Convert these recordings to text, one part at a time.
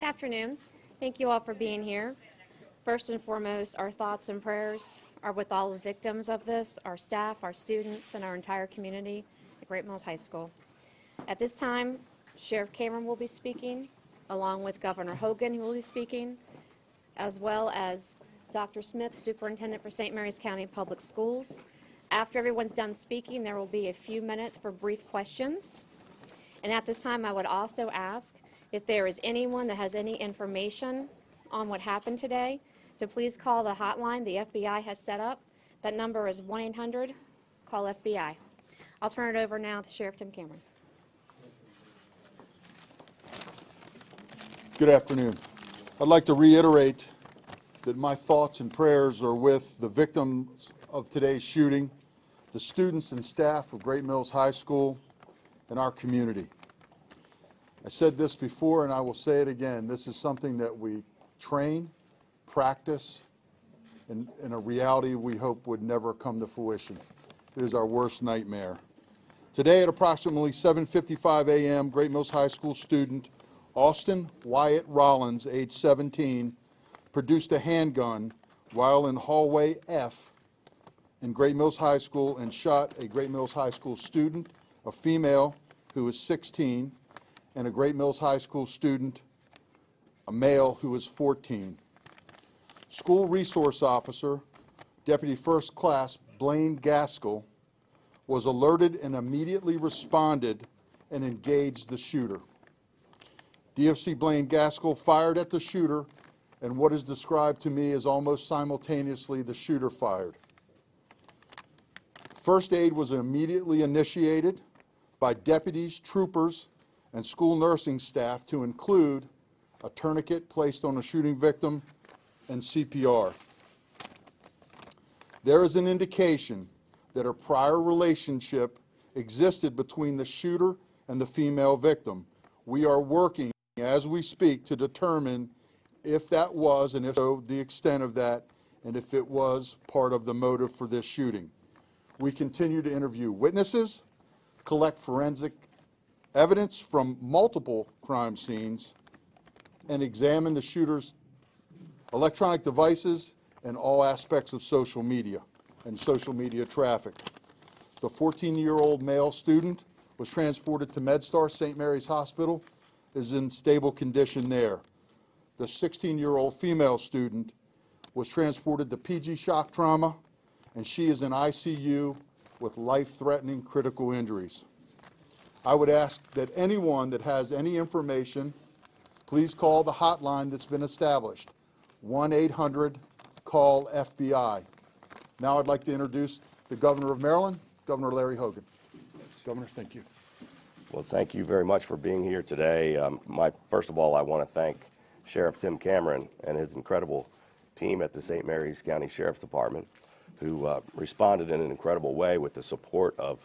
Good afternoon. Thank you all for being here. First and foremost, our thoughts and prayers are with all the victims of this, our staff, our students, and our entire community at Great Mills High School. At this time, Sheriff Cameron will be speaking, along with Governor Hogan, who will be speaking, as well as Dr. Smith, Superintendent for St. Mary's County Public Schools. After everyone's done speaking, there will be a few minutes for brief questions. And at this time, I would also ask if there is anyone that has any information on what happened today, to please call the hotline the FBI has set up. That number is 1-800-CALL-FBI. I'll turn it over now to Sheriff Tim Cameron. Good afternoon. I'd like to reiterate that my thoughts and prayers are with the victims of today's shooting, the students and staff of Great Mills High School, and our community. I said this before and I will say it again. This is something that we train, practice, and a reality we hope would never come to fruition. It is our worst nightmare. Today at approximately 7:55 a.m., Great Mills High School student Austin Wyatt Rollins, age 17, produced a handgun while in hallway F in Great Mills High School and shot a Great Mills High School student, a female who was 16, and a Great Mills High School student, a male who was 14. School resource officer, Deputy First Class Blaine Gaskell, was alerted and immediately responded and engaged the shooter. DFC Blaine Gaskell fired at the shooter, and what is described to me as almost simultaneously the shooter fired. First aid was immediately initiated by deputies, troopers, and school nursing staff to include a tourniquet placed on a shooting victim and CPR. There is an indication that a prior relationship existed between the shooter and the female victim. We are working as we speak to determine if that was, and if so, the extent of that, and if it was part of the motive for this shooting. We continue to interview witnesses, collect forensic evidence from multiple crime scenes, and examine the shooter's electronic devices and all aspects of social media and social media traffic. The 14-year-old male student was transported to MedStar St. Mary's Hospital, is in stable condition there. The 16-year-old female student was transported to PG shock trauma, and she is in ICU with life-threatening critical injuries. I would ask that anyone that has any information, please call the hotline that's been established, 1-800-CALL-FBI. Now I'd like to introduce the Governor of Maryland, Governor Larry Hogan. Governor, thank you. Well, thank you very much for being here today. First of all, I want to thank Sheriff Tim Cameron and his incredible team at the St. Mary's County Sheriff's Department, who responded in an incredible way with the support of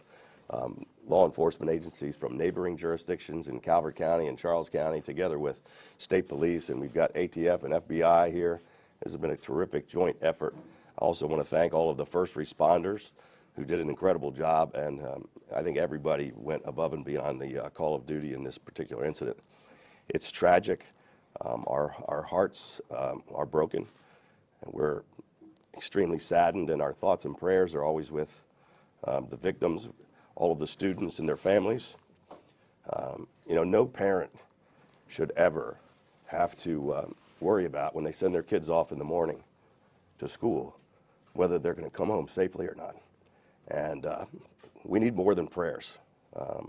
law enforcement agencies from neighboring jurisdictions in Calvert County and Charles County, together with state police, and we've got ATF and FBI here. This has been a terrific joint effort. I also want to thank all of the first responders who did an incredible job, and I think everybody went above and beyond the call of duty in this particular incident. It's tragic. Our hearts are broken, and we're extremely saddened, and our thoughts and prayers are always with the victims, all of the students and their families. No parent should ever have to worry about when they send their kids off in the morning to school, whether they're going to come home safely or not. And we need more than prayers. I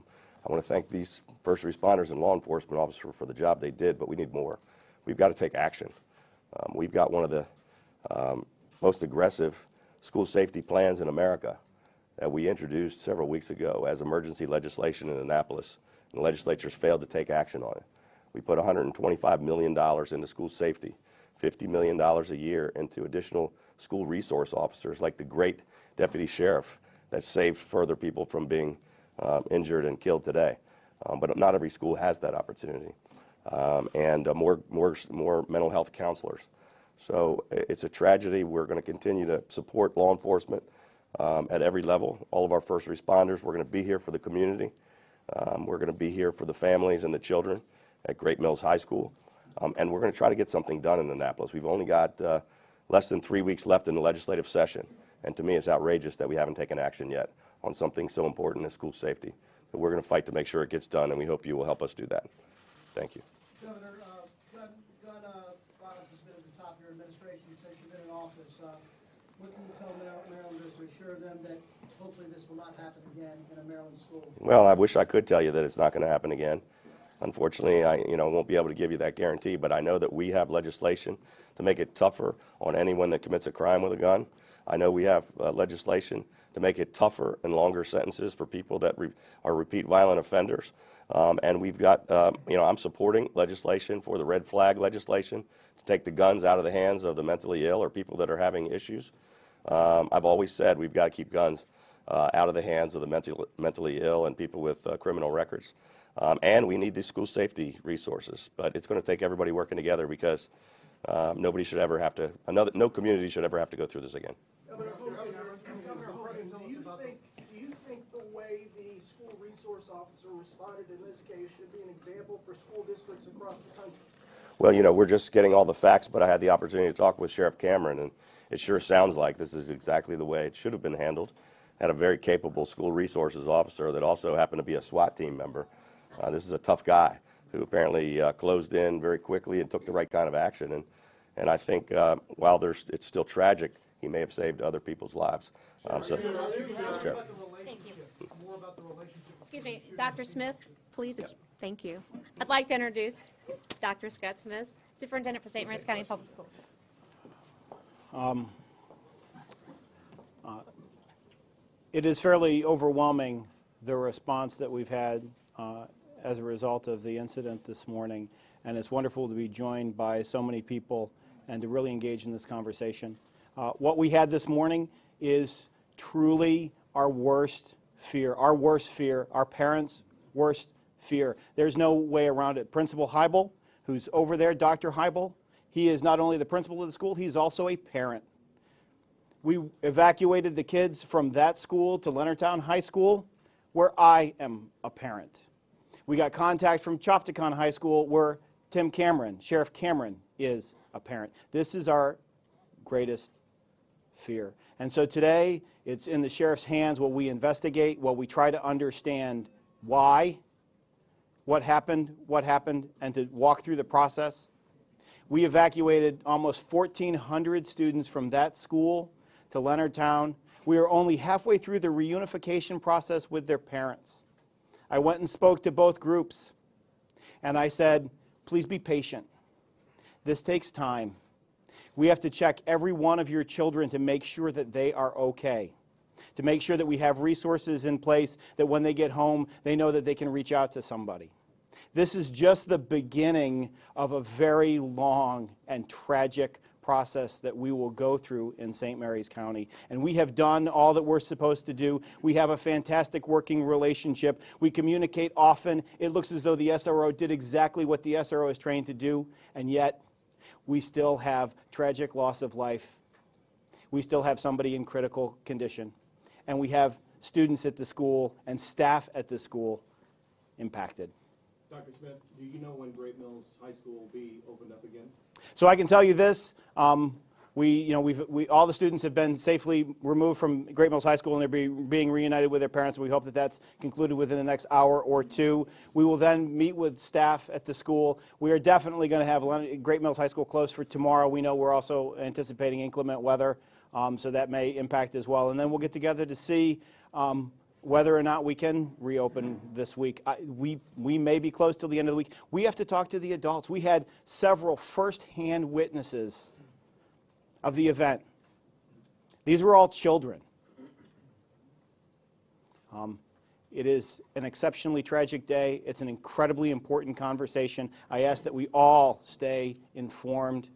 want to thank these first responders and law enforcement officers for the job they did, but we need more. We've got to take action. We've got one of the most aggressive school safety plans in America that we introduced several weeks ago as emergency legislation in Annapolis, and the legislatures failed to take action on it. We put $125 million into school safety, $50 million a year into additional school resource officers like the great deputy sheriff that saved further people from being injured and killed today. But not every school has that opportunity. And more mental health counselors. So it's a tragedy. We're going to continue to support law enforcement at every level. All of our first responders, we're going to be here for the community. We're going to be here for the families and the children at Great Mills High School. And we're going to try to get something done in Annapolis. We've only got less than 3 weeks left in the legislative session, and to me it's outrageous that we haven't taken action yet on something so important as school safety. But we're going to fight to make sure it gets done, and we hope you will help us do that. Thank you. Governor, gun violence has been at the top of your administration since you've been in office. What can you tell Marylanders to assure them that hopefully this will not happen again in a Maryland school? Well, I wish I could tell you that it's not going to happen again. Unfortunately, I won't be able to give you that guarantee, but I know that we have legislation to make it tougher on anyone that commits a crime with a gun. I know we have legislation to make it tougher and longer sentences for people that are repeat violent offenders. And we've got, I'm supporting legislation for the red flag legislation to take the guns out of the hands of the mentally ill or people that are having issues. I've always said we've got to keep guns out of the hands of the mentally ill and people with criminal records. And we need these school safety resources. But it's going to take everybody working together because nobody should ever have to, no community should ever have to go through this again. Governor Hogan, do you think the way the school resource officer responded in this case should be an example for school districts across the country? Well, we're just getting all the facts, but I had the opportunity to talk with Sheriff Cameron, and it sure sounds like this is exactly the way it should have been handled. Had a very capable school resources officer that also happened to be a SWAT team member. This is a tough guy who apparently closed in very quickly and took the right kind of action. And I think while it's still tragic, he may have saved other people's lives. Thank you. Excuse me, Dr. Smith, please. Thank you. I'd like to introduce Dr. Scott Smith, Superintendent for St. Mary's County Public Schools. It is fairly overwhelming, the response that we've had as a result of the incident this morning, and it's wonderful to be joined by so many people and to really engage in this conversation. What we had this morning is truly our worst fear, our parents' worst fear. There's no way around it. Principal Heibel, who's over there, Dr. Heibel, he is not only the principal of the school, he's also a parent. We evacuated the kids from that school to Leonardtown High School, where I am a parent. We got contact from Chopticon High School, where Tim Cameron, Sheriff Cameron, is a parent. This is our greatest fear. And so today, it's in the sheriff's hands while we investigate, while we try to understand why, what happened, and to walk through the process. We evacuated almost 1,400 students from that school to Leonardtown. We are only halfway through the reunification process with their parents. I went and spoke to both groups, and I said, please be patient. This takes time. We have to check every one of your children to make sure that they are okay, to make sure that we have resources in place that when they get home, they know that they can reach out to somebody. This is just the beginning of a very long and tragic process that we will go through in St. Mary's County. And we have done all that we're supposed to do. We have a fantastic working relationship. We communicate often. It looks as though the SRO did exactly what the SRO is trained to do, and yet we still have tragic loss of life. We still have somebody in critical condition. And we have students at the school and staff at the school impacted. Dr. Smith, do you know when Great Mills High School will be opened up again? So I can tell you this, all the students have been safely removed from Great Mills High School, and they're being reunited with their parents. We hope that that's concluded within the next hour or two. We will then meet with staff at the school. We are definitely going to have Great Mills High School closed for tomorrow. We know we're also anticipating inclement weather, so that may impact as well. And then we'll get together to see whether or not we can reopen this week. We may be closed till the end of the week. We have to talk to the adults. We had several first-hand witnesses of the event. These were all children. It is an exceptionally tragic day. It's an incredibly important conversation. I ask that we all stay informed.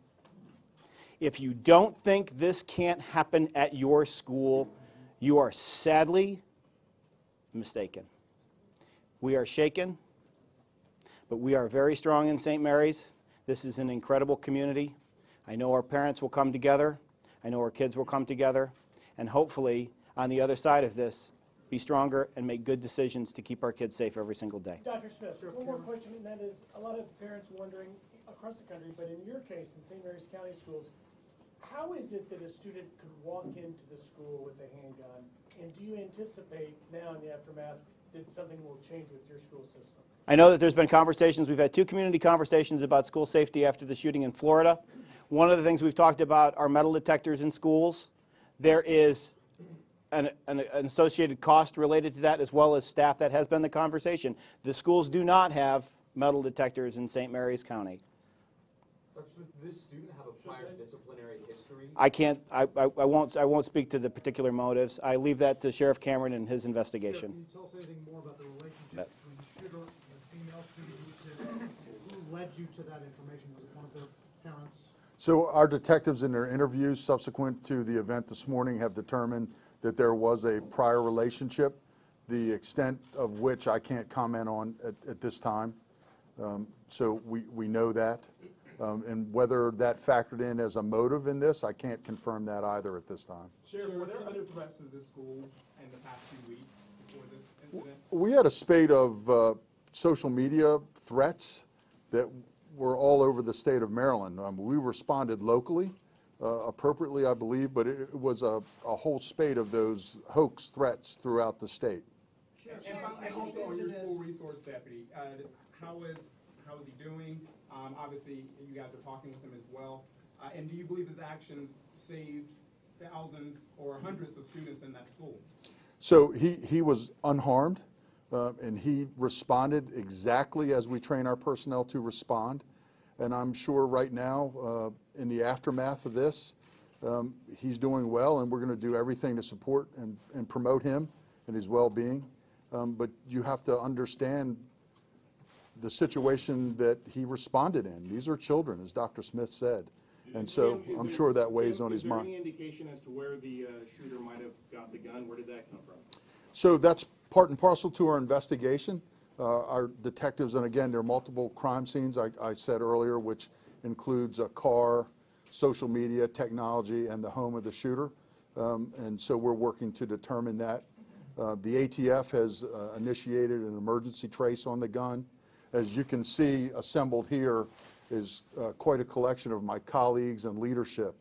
If you don't think this can't happen at your school, you are sadly mistaken. We are shaken, but we are very strong in St. Mary's. This is an incredible community. I know our parents will come together. I know our kids will come together. And hopefully, on the other side of this, be stronger and make good decisions to keep our kids safe every single day. Dr. Smith, one more question, and that is, a lot of parents wondering, across the country, but in your case, in St. Mary's County Schools, how is it that a student could walk into the school with a handgun? And do you anticipate now in the aftermath that something will change with your school system? I know that there's been conversations. We've had 2 community conversations about school safety after the shooting in Florida. One of the things we've talked about are metal detectors in schools. There is an associated cost related to that, as well as staff. That has been the conversation. The schools do not have metal detectors in St. Mary's County. Dr. Smith, did this student have a prior disciplinary history? I can't. I won't speak to the particular motives. I leave that to Sheriff Cameron and his investigation. Can you tell us anything more about the relationship between the shooter and the female student who led you to that information? Was it one of their parents? So our detectives in their interviews subsequent to the event this morning have determined that there was a prior relationship, the extent of which I can't comment on at this time. So we know that. And whether that factored in as a motive in this, I can't confirm that either at this time. Sheriff, were there other threats to this school in the past few weeks before this incident? We had a spate of social media threats that were all over the state of Maryland. We responded locally, appropriately, I believe, but it was a whole spate of those hoax threats throughout the state. And also on your school resource deputy, how is he doing? Obviously, you guys are talking with him as well. And do you believe his actions saved thousands or hundreds of students in that school? So he was unharmed, and he responded exactly as we train our personnel to respond. And I'm sure right now, in the aftermath of this, he's doing well, and we're going to do everything to support and promote him and his well-being. But you have to understand the situation that he responded in. These are children, as Dr. Smith said. And so I'm sure that weighs on his mind. Is there any indication as to where the shooter might have got the gun? Where did that come from? So that's part and parcel to our investigation. Our detectives, and again, there are multiple crime scenes, I said earlier, which includes a car, social media, technology, and the home of the shooter. And so we're working to determine that. The ATF has initiated an emergency trace on the gun. As you can see, assembled here is quite a collection of my colleagues and leadership.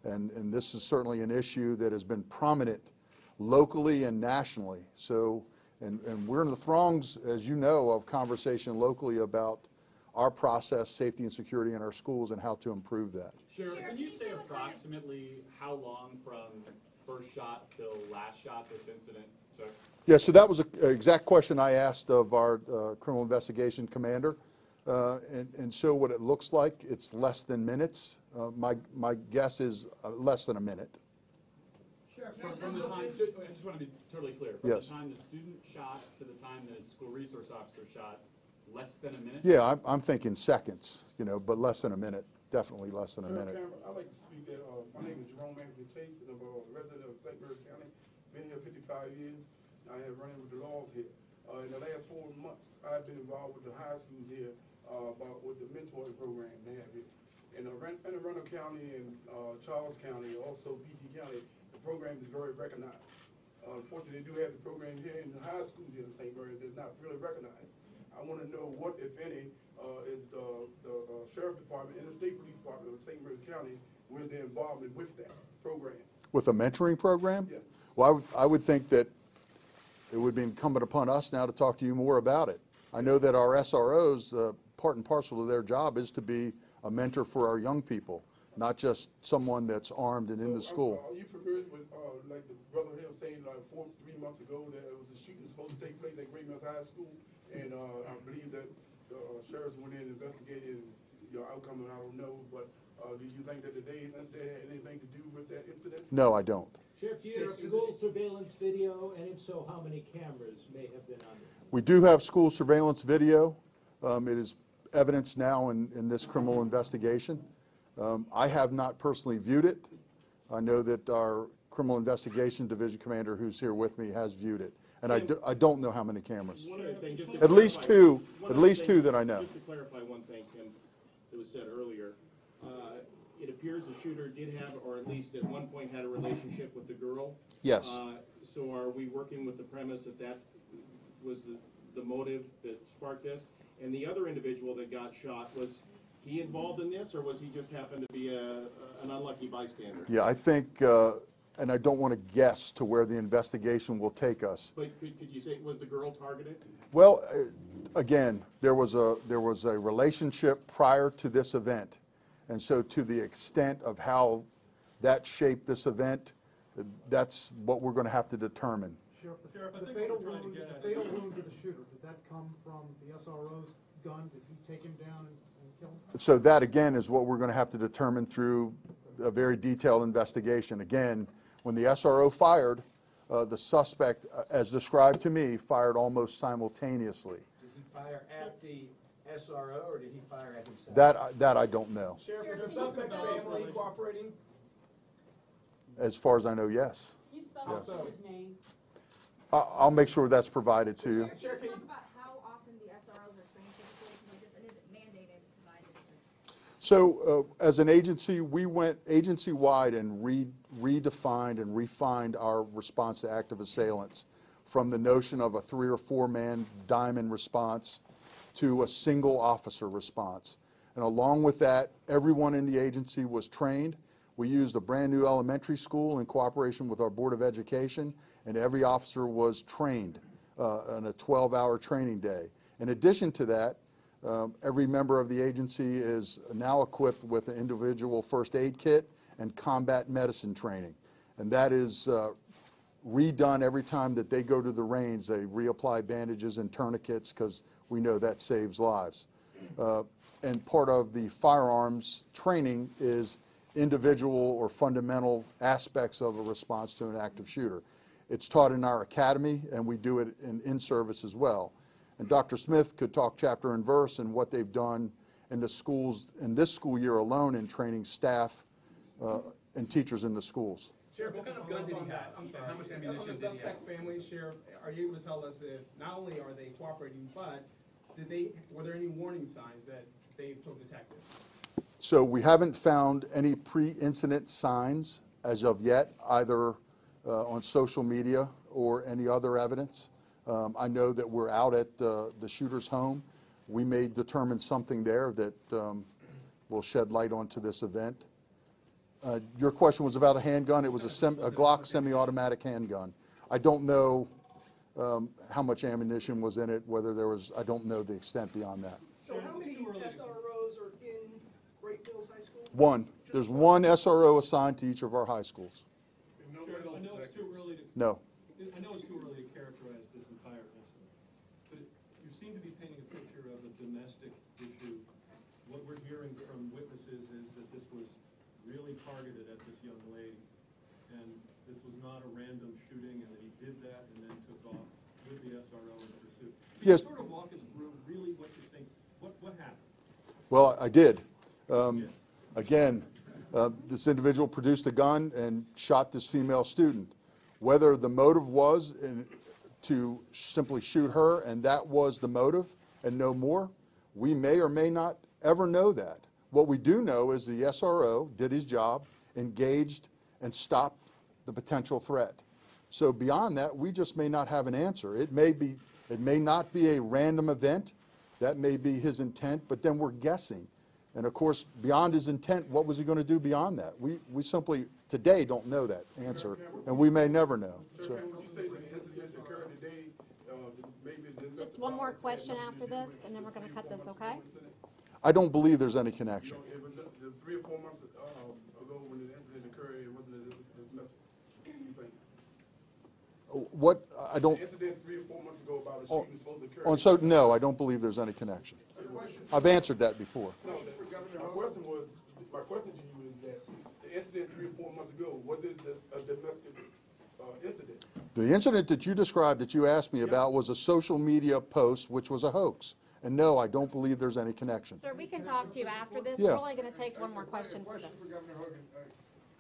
And this is certainly an issue that has been prominent locally and nationally. So, and we're in the throngs, as you know, of conversation locally about our process, safety and security in our schools, and how to improve that. Sheriff, can you say approximately how long from first shot till last shot this incident took? Yeah, so that was an exact question I asked of our criminal investigation commander. And so what it looks like, it's less than minutes. My guess is less than a minute. From the time, I just want to be totally clear. From Yes. the time the student shot to the time the school resource officer shot, less than a minute? Yeah, I'm thinking seconds, but less than a minute, definitely less than a minute. Cameron, I'd like to speak that, my name is Jerome Anthony Chase, and I'm a resident of St. Mary's County, been here 55 years. I have running with the laws here. In the last 4 months, I've been involved with the high schools here, with the mentoring program they have here. In Arundel County and Charles County, also PG County, the program is very recognized. Unfortunately, they do have the program here in the high schools here in St. Mary's that's not really recognized. I want to know what, if any, is the Sheriff Department and the State Police Department of St. Mary's County, where's their involvement with that program? With a mentoring program? Yeah. Well, I would think that it would be incumbent upon us now to talk to you more about it. I know that our SROs, part and parcel of their job is to be a mentor for our young people, not just someone that's armed and in the school. Are you familiar with, like the brother here was saying, like 3 months ago, that it was a shooting supposed to take place at Great Mills High School, and I believe that the sheriffs went in and investigated, and your outcome, I don't know, but do you think that today's incident had anything to do with that incident? No, I don't. Sheriff, do you have school surveillance video, and if so, how many cameras may have been on it? We do have school surveillance video. It is evidence now in this criminal investigation. I have not personally viewed it. I know that our criminal investigation division commander, who's here with me, has viewed it. And I don't know how many cameras. One other thing, just to At least clarify- two, at least two that I know. Just to clarify one thing, Kim, that was said earlier, it appears the shooter did have, or at least at one point had a relationship with the girl. Yes. So are we working with the premise that that was the motive that sparked this? And the other individual that got shot, was he involved in this, or was he just happened to be an unlucky bystander? Yeah, I think, and I don't want to guess to where the investigation will take us. But could you say, was the girl targeted? Well, again, there was a relationship prior to this event, and so to the extent of how that shaped this event, that's what we're going to have to determine. Sheriff, Sheriff, I the think fatal what we're trying to wound, get the at fatal is- wound to the shooter, did that come from the SRO's gun? Did he take him down and kill him? So that, again, is what we're going to have to determine through a very detailed investigation. Again, when the SRO fired, the suspect, as described to me, fired almost simultaneously. Did he fire at the SRO or did he fire at himself? That I don't know. Sheriff, is the suspect family cooperating? As far as I know, yes. Can you spell Yes. out his name? I'll make sure that's provided to you. Sheriff, can you talk about how often the SROs are trained for situations like this, and is it mandated by the district? So as an agency, we went agency-wide and redefined and refined our response to active assailants from the notion of a 3 or 4 man diamond response to a single officer response. And along with that, everyone in the agency was trained. We used a brand new elementary school in cooperation with our Board of Education, and every officer was trained on a 12-hour training day. In addition to that, every member of the agency is now equipped with an individual first aid kit and combat medicine training. And that is redone every time that they go to the range. They reapply bandages and tourniquets because we know that saves lives. And part of the firearms training is individual or fundamental aspects of a response to an active shooter. It's taught in our academy, and we do it in service as well. And Dr. Smith could talk chapter and verse and what they've done in the schools in this school year alone in training staff and teachers in the schools. Sheriff, what kind of gun did he have? I'm sorry. How much ammunition On the did he have? suspect's family, Sheriff, are you able to tell us if not only are they cooperating, but were there any warning signs that they told detectives? So we haven't found any pre-incident signs as of yet, either on social media or any other evidence. I know that we're out at the shooter's home. We may determine something there that will shed light onto this event. Your question was about a handgun. It was a Glock semi-automatic handgun. I don't know how much ammunition was in it, whether there was, I don't know the extent beyond that. So how many SROs are in Great Mills High School? One. There's one SRO assigned to each of our high schools. Sheriff, I know it's too early to. No. I know it's too early to characterize this entire incident, but you seem to be painting a picture of a domestic issue. What we're hearing from witnesses is that this was really targeted at this young lady, and this was not a random shooting, and that he did that and then took off with the SRO in pursuit. Can Yes. you sort of walk us through really what you think, what happened? Well, I did. Again, this individual produced a gun and shot this female student. Whether the motive was to simply shoot her and that was the motive and no more, we may or may not ever know that. What we do know is the SRO did his job, engaged, and stopped the potential threat. So beyond that, we just may not have an answer. It may not be a random event. That may be his intent, but then we're guessing. And of course, beyond his intent, what was he going to do beyond that? We simply, today, don't know that answer, and we may never know. Sir, would you say that the incident occurred today, maybe Just one more question after this, and then we're going to cut this, okay? I don't believe there's any connection. It was 3 or 4 months ago when the incident occurred, it wasn't this message. You say? What, I don't, The incident 3 or 4 months ago about a shooting supposed to occur. so no, I don't believe there's any connection. I've answered that before. No, my question to you is that the incident 3 or 4 months ago, was it a domestic incident? The incident that you described, that you asked me about, was a social media post, which was a hoax. And no, I don't believe there's any connection. Sir, we can talk to you after this. Yeah. We're only going to take one more question for Question this. for Governor Hogan.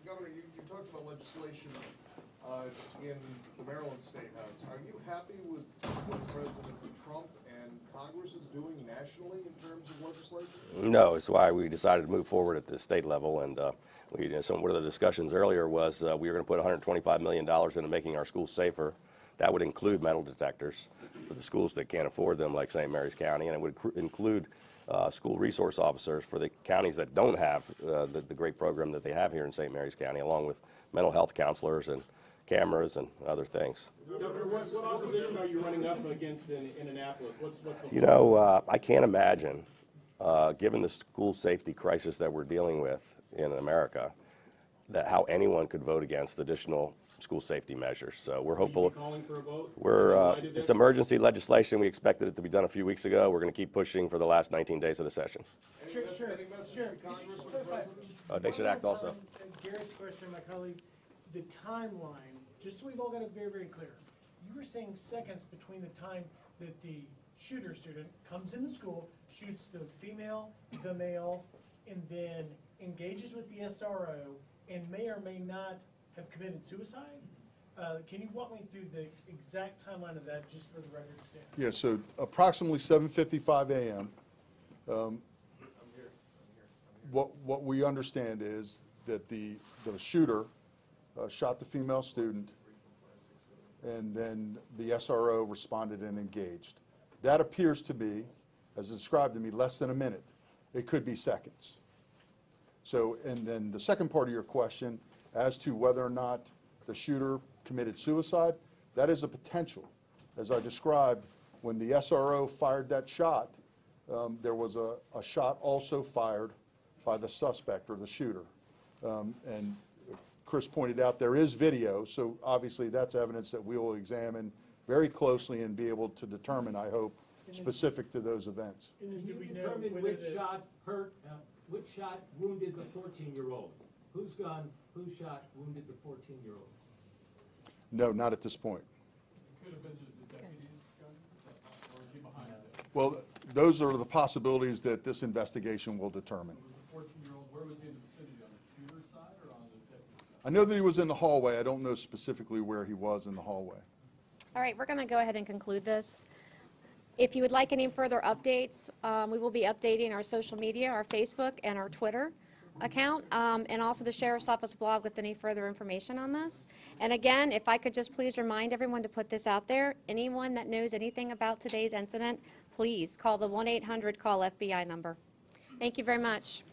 Governor, you talked about legislation in the Maryland State House. Are you happy with what President Trump and Congress is doing nationally in terms of legislation? No, it's why we decided to move forward at the state level, and one of the discussions earlier was we were going to put $125 million into making our schools safer. That would include metal detectors for the schools that can't afford them, like St. Mary's County, and it would include school resource officers for the counties that don't have the great program that they have here in St. Mary's County, along with mental health counselors and cameras and other things. Governor, what opposition are you running up against in Annapolis? What's the You know, I can't imagine, given the school safety crisis that we're dealing with in America, that how anyone could vote against additional school safety measures. So we're hopeful. calling for a vote? It's emergency legislation. We expected it to be done a few weeks ago. We're going to keep pushing for the last 19 days of the session. Sure. They should act also. Garrett's question, my colleague, the timeline, just so we've all got it very, very clear. You were saying seconds between the time that the shooter student comes into school, shoots the female, the male, and then engages with the SRO and may or may not have committed suicide? Can you walk me through the exact timeline of that, just for the record stand? Yeah, so approximately 7:55 a.m. What we understand is that the shooter shot the female student, and then the SRO responded and engaged. That appears to be, as described to me, less than a minute. It could be seconds. So, and then the second part of your question, as to whether or not the shooter committed suicide, that is a potential. As I described, when the SRO fired that shot, there was a shot also fired by the suspect or the shooter. And Chris pointed out there is video, so obviously that's evidence that we will examine very closely and be able to determine, I hope, specific to those events. Can you determine which shot hurt, which shot wounded the 14-year-old? Whose gun, whose shot wounded the 14-year-old? No, not at this point. Could have been the deputy's gun, or is he behind it? Well, those are the possibilities that this investigation will determine. Was the 14-year-old, where was he in the vicinity, on the shooter's side or on the deputy's side? I know that he was in the hallway. I don't know specifically where he was in the hallway. All right, we're going to go ahead and conclude this. If you would like any further updates, we will be updating our social media, our Facebook and our Twitter account, and also the Sheriff's Office blog with any further information on this. And again, if I could just please remind everyone to put this out there. Anyone that knows anything about today's incident, please call the 1-800-CALL-FBI number. Thank you very much.